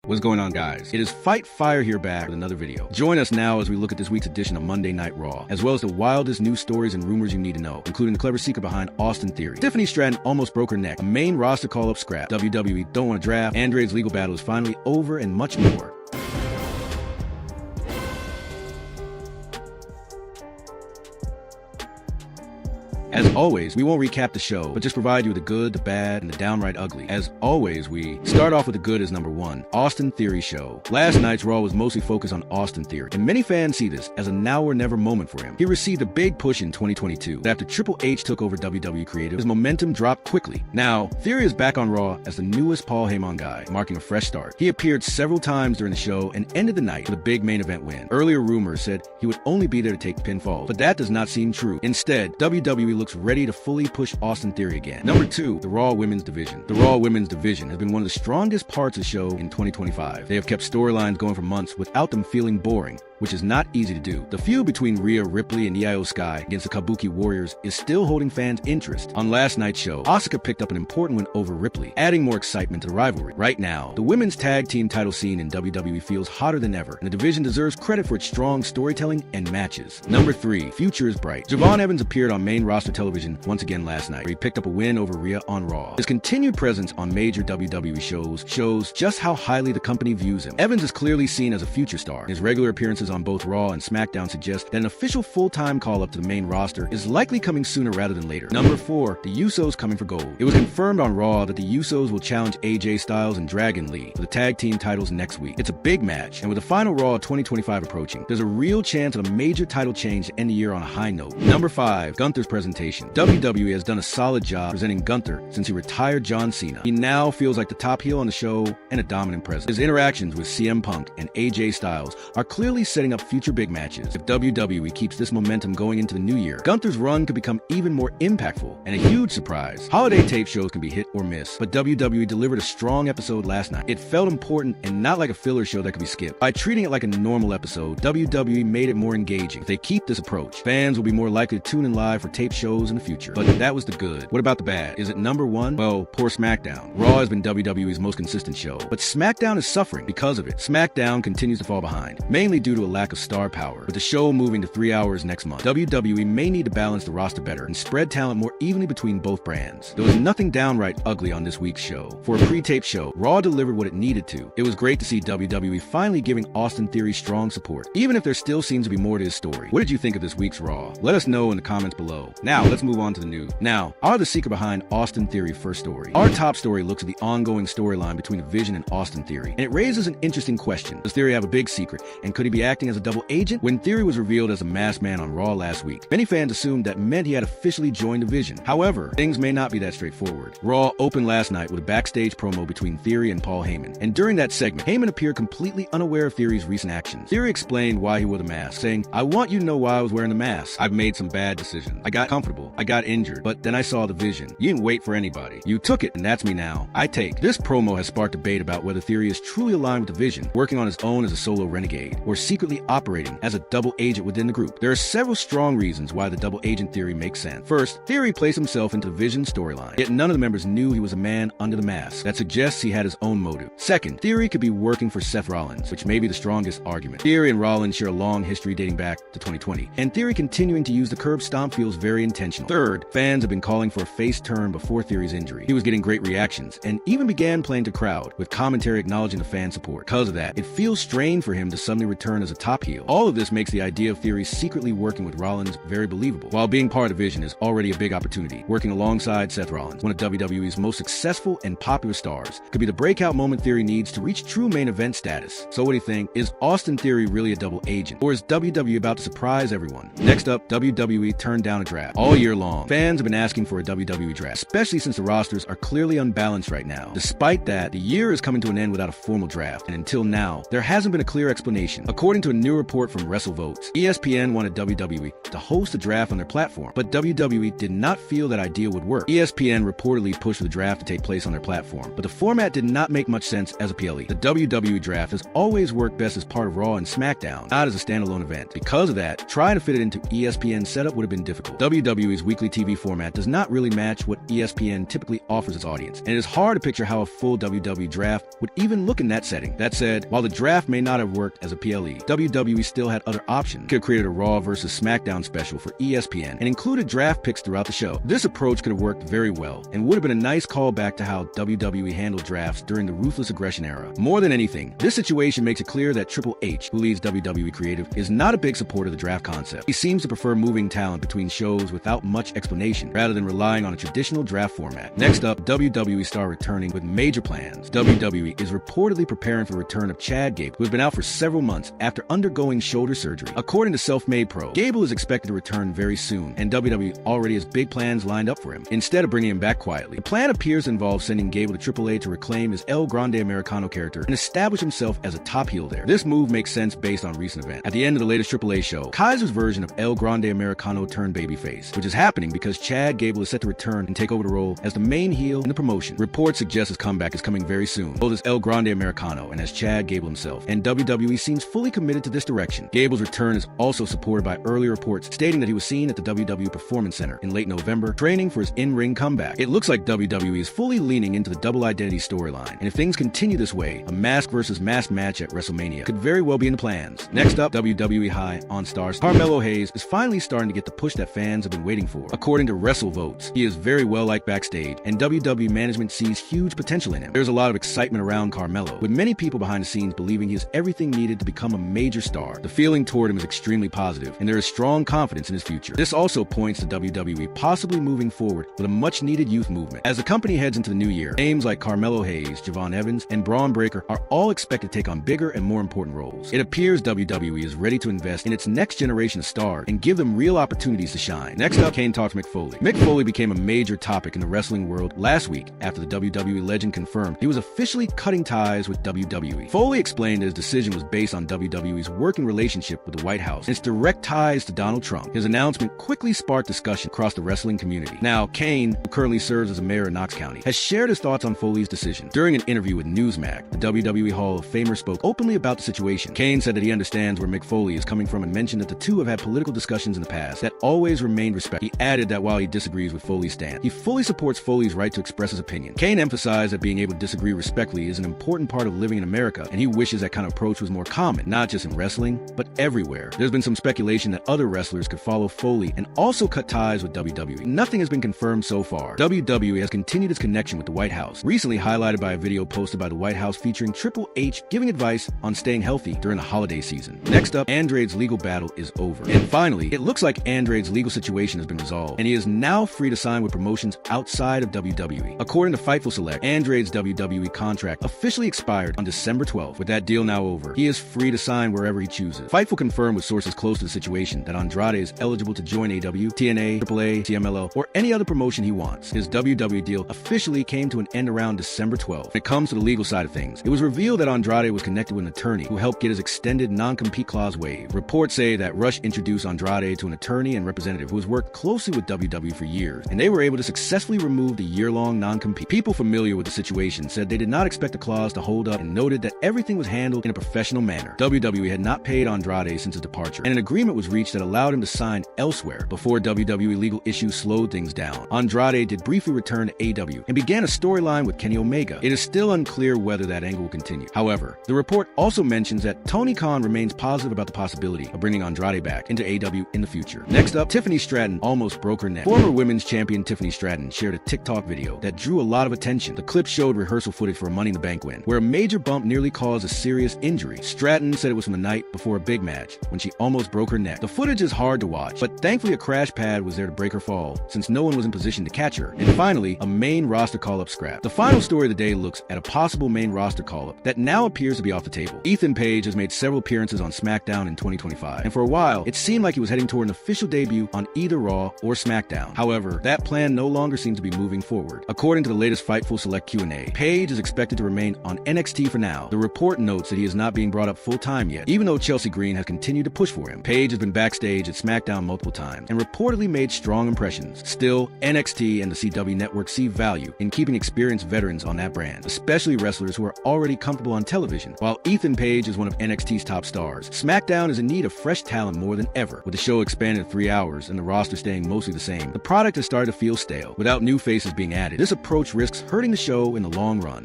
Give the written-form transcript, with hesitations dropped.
What's going on, guys? It is Fight Fire here back with another video. Join us now as we look at this week's edition of Monday Night Raw, as well as the wildest news stories and rumors you need to know, including the clever secret behind Austin Theory. Tiffany Stratton almost broke her neck, a main roster call-up scrap, WWE don't want to draft, Andre's legal battle is finally over, and much more. As always, we won't recap the show, but just provide you with the good, the bad, and the downright ugly. As always, we start off with the good as number one, Austin Theory show. Last night's Raw was mostly focused on Austin Theory, and many fans see this as a now or never moment for him. He received a big push in 2022, but after Triple H took over WWE Creative, his momentum dropped quickly. Now, Theory is back on Raw as the newest Paul Heyman guy, marking a fresh start. He appeared several times during the show and ended the night with a big main event win. Earlier rumors said he would only be there to take pinfalls, but that does not seem true. Instead, WWE looks ready to fully push Austin Theory again. Number two, the Raw Women's Division. The Raw Women's Division has been one of the strongest parts of the show in 2025. They have kept storylines going for months without them feeling boring, which is not easy to do. The feud between Rhea Ripley and Io Sky against the Kabuki Warriors is still holding fans' interest. On last night's show, Asuka picked up an important win over Ripley, adding more excitement to the rivalry. Right now, the women's tag team title scene in WWE feels hotter than ever, and the division deserves credit for its strong storytelling and matches. Number three, future is bright. Javon Evans appeared on main roster television once again last night, where he picked up a win over Rhea on Raw. His continued presence on major WWE shows shows just how highly the company views him. Evans is clearly seen as a future star. His regular appearances on both Raw and SmackDown suggest that an official full-time call-up to the main roster is likely coming sooner rather than later. Number four, the Usos coming for gold. It was confirmed on Raw that the Usos will challenge AJ Styles and Dragon Lee for the tag team titles next week. It's a big match, and with the final Raw 2025 approaching, there's a real chance of a major title change to end the year on a high note. Number five, Gunther's presentation. WWE has done a solid job presenting Gunther since he retired John Cena. He now feels like the top heel on the show and a dominant presence. His interactions with CM Punk and AJ Styles are clearly setting up future big matches. If WWE keeps this momentum going into the new year, Gunther's run could become even more impactful and a huge surprise. Holiday tape shows can be hit or miss, but WWE delivered a strong episode last night. It felt important and not like a filler show that could be skipped. By treating it like a normal episode, WWE made it more engaging. If they keep this approach, fans will be more likely to tune in live for tape shows in the future. But that was the good. What about the bad? Is it number one? Well, poor SmackDown. Raw has been WWE's most consistent show, but SmackDown is suffering because of it. SmackDown continues to fall behind, mainly due to a lack of star power. With the show moving to 3 hours next month, WWE may need to balance the roster better and spread talent more evenly between both brands. There was nothing downright ugly on this week's show. For a pre-tape show, Raw delivered what it needed to. It was great to see WWE finally giving Austin Theory strong support, even if there still seems to be more to his story. What did you think of this week's Raw? Let us know in the comments below. Now, let's move on to the news. Now, our the secret behind Austin Theory's first story. Our top story looks at the ongoing storyline between the Vision and Austin Theory, and it raises an interesting question. Does Theory have a big secret, and could he be acting as a double agent? When Theory was revealed as a masked man on Raw last week, many fans assumed that meant he had officially joined the Vision. However, things may not be that straightforward. Raw opened last night with a backstage promo between Theory and Paul Heyman, and during that segment, Heyman appeared completely unaware of Theory's recent actions. Theory explained why he wore the mask, saying, "I want you to know why I was wearing the mask. I've made some bad decisions. I got comfortable. I got injured, but then I saw the Vision. You didn't wait for anybody. You took it, and that's me now. I take." This promo has sparked debate about whether Theory is truly aligned with the Vision, working on his own as a solo renegade, or secretly operating as a double agent within the group. There are several strong reasons why the double agent theory makes sense. First, Theory placed himself into the Vision storyline, yet none of the members knew he was a man under the mask. That suggests he had his own motive. Second, Theory could be working for Seth Rollins, which may be the strongest argument. Theory and Rollins share a long history dating back to 2020, and Theory continuing to use the curb stomp feels very intentional. Third, fans have been calling for a face turn before Theory's injury. He was getting great reactions, and even began playing to crowd, with commentary acknowledging the fan support. Because of that, it feels strange for him to suddenly return as a top heel. All of this makes the idea of Theory secretly working with Rollins very believable. While being part of the Vision is already a big opportunity, working alongside Seth Rollins, one of WWE's most successful and popular stars, could be the breakout moment Theory needs to reach true main event status. So what do you think? Is Austin Theory really a double agent, or is WWE about to surprise everyone? Next up, WWE turned down a draft. All year long, fans have been asking for a WWE draft, especially since the rosters are clearly unbalanced right now. Despite that, the year is coming to an end without a formal draft, and until now, there hasn't been a clear explanation. According According to a new report from WrestleVotes, ESPN wanted WWE to host a draft on their platform, but WWE did not feel that idea would work. ESPN reportedly pushed for the draft to take place on their platform, but the format did not make much sense as a PLE. The WWE draft has always worked best as part of Raw and SmackDown, not as a standalone event. Because of that, trying to fit it into ESPN's setup would have been difficult. WWE's weekly TV format does not really match what ESPN typically offers its audience, and it is hard to picture how a full WWE draft would even look in that setting. That said, while the draft may not have worked as a PLE, WWE still had other options. It could have created a Raw versus SmackDown special for ESPN and included draft picks throughout the show. This approach could have worked very well and would have been a nice callback to how WWE handled drafts during the Ruthless Aggression era. More than anything, this situation makes it clear that Triple H, who leads WWE Creative, is not a big supporter of the draft concept. He seems to prefer moving talent between shows without much explanation, rather than relying on a traditional draft format. Next up, WWE star returning with major plans. WWE is reportedly preparing for the return of Chad Gable, who has been out for several months after undergoing shoulder surgery. According to Self-Made Pro, Gable is expected to return very soon, and WWE already has big plans lined up for him, instead of bringing him back quietly. The plan appears to involve sending Gable to AAA to reclaim his El Grande Americano character and establish himself as a top heel there. This move makes sense based on recent events. At the end of the latest AAA show, Kaiser's version of El Grande Americano turned babyface, which is happening because Chad Gable is set to return and take over the role as the main heel in the promotion. Reports suggest his comeback is coming very soon, both as El Grande Americano and as Chad Gable himself, and WWE seems fully committed to this direction. Gable's return is also supported by early reports stating that he was seen at the WWE Performance Center in late November, training for his in-ring comeback. It looks like WWE is fully leaning into the double identity storyline, and if things continue this way, a mask versus mask match at WrestleMania could very well be in the plans. Next up, WWE High on Stars, Carmelo Hayes is finally starting to get the push that fans have been waiting for. According to WrestleVotes, he is very well liked backstage, and WWE management sees huge potential in him. There's a lot of excitement around Carmelo, with many people behind the scenes believing he has everything needed to become a major star. The feeling toward him is extremely positive, and there is strong confidence in his future. This also points to WWE possibly moving forward with a much-needed youth movement. As the company heads into the new year, names like Carmelo Hayes, Javon Evans, and Braun Breaker are all expected to take on bigger and more important roles. It appears WWE is ready to invest in its next generation of stars and give them real opportunities to shine. Next up, Kane talks Mick Foley. Mick Foley became a major topic in the wrestling world last week after the WWE legend confirmed he was officially cutting ties with WWE. Foley explained that his decision was based on WWE's working relationship with the White House and its direct ties to Donald Trump. His announcement quickly sparked discussion across the wrestling community. Now, Kane, who currently serves as a mayor in Knox County, has shared his thoughts on Foley's decision. During an interview with Newsmax, the WWE Hall of Famer spoke openly about the situation. Kane said that he understands where Mick Foley is coming from and mentioned that the two have had political discussions in the past that always remained respectful. He added that while he disagrees with Foley's stand, he fully supports Foley's right to express his opinion. Kane emphasized that being able to disagree respectfully is an important part of living in America, and he wishes that kind of approach was more common, not just in wrestling, but everywhere. There's been some speculation that other wrestlers could follow Foley and also cut ties with WWE. Nothing has been confirmed so far. WWE has continued its connection with the White House, recently highlighted by a video posted by the White House featuring Triple H giving advice on staying healthy during the holiday season. Next up, Andrade's legal battle is over. And finally, it looks like Andrade's legal situation has been resolved, and he is now free to sign with promotions outside of WWE. According to Fightful Select, Andrade's WWE contract officially expired on December 12th. With that deal now over, he is free to sign wherever he chooses. Fightful confirmed with sources close to the situation that Andrade is eligible to join AW, TNA, AAA, CMLL, or any other promotion he wants. His WWE deal officially came to an end around December 12th. When it comes to the legal side of things, it was revealed that Andrade was connected with an attorney who helped get his extended non-compete clause waived. Reports say that Rush introduced Andrade to an attorney and representative who has worked closely with WWE for years, and they were able to successfully remove the year-long non-compete. People familiar with the situation said they did not expect the clause to hold up and noted that everything was handled in a professional manner. WWE had not paid Andrade since his departure, and an agreement was reached that allowed him to sign elsewhere before WWE legal issues slowed things down. Andrade did briefly return to AW and began a storyline with Kenny Omega. It is still unclear whether that angle will continue. However, the report also mentions that Tony Khan remains positive about the possibility of bringing Andrade back into AW in the future. Next up, Tiffany Stratton almost broke her neck. Former women's champion Tiffany Stratton shared a TikTok video that drew a lot of attention. The clip showed rehearsal footage for a Money in the Bank win, where a major bump nearly caused a serious injury. Stratton said it was from the night before a big match, when she almost broke her neck. The footage is hard to watch, but thankfully a crash pad was there to break her fall, since no one was in position to catch her. And finally, a main roster call-up scrap. The final story of the day looks at a possible main roster call-up that now appears to be off the table. Ethan Page has made several appearances on SmackDown in 2025, and for a while, it seemed like he was heading toward an official debut on either Raw or SmackDown. However, that plan no longer seems to be moving forward. According to the latest Fightful Select Q&A, Page is expected to remain on NXT for now. The report notes that he is not being brought up full-time time yet, even though Chelsea Green has continued to push for him. Paige has been backstage at SmackDown multiple times and reportedly made strong impressions. Still, NXT and the CW network see value in keeping experienced veterans on that brand, especially wrestlers who are already comfortable on television. While Ethan Page is one of NXT's top stars, SmackDown is in need of fresh talent more than ever. With the show expanded to 3 hours and the roster staying mostly the same, the product has started to feel stale, without new faces being added. This approach risks hurting the show in the long run.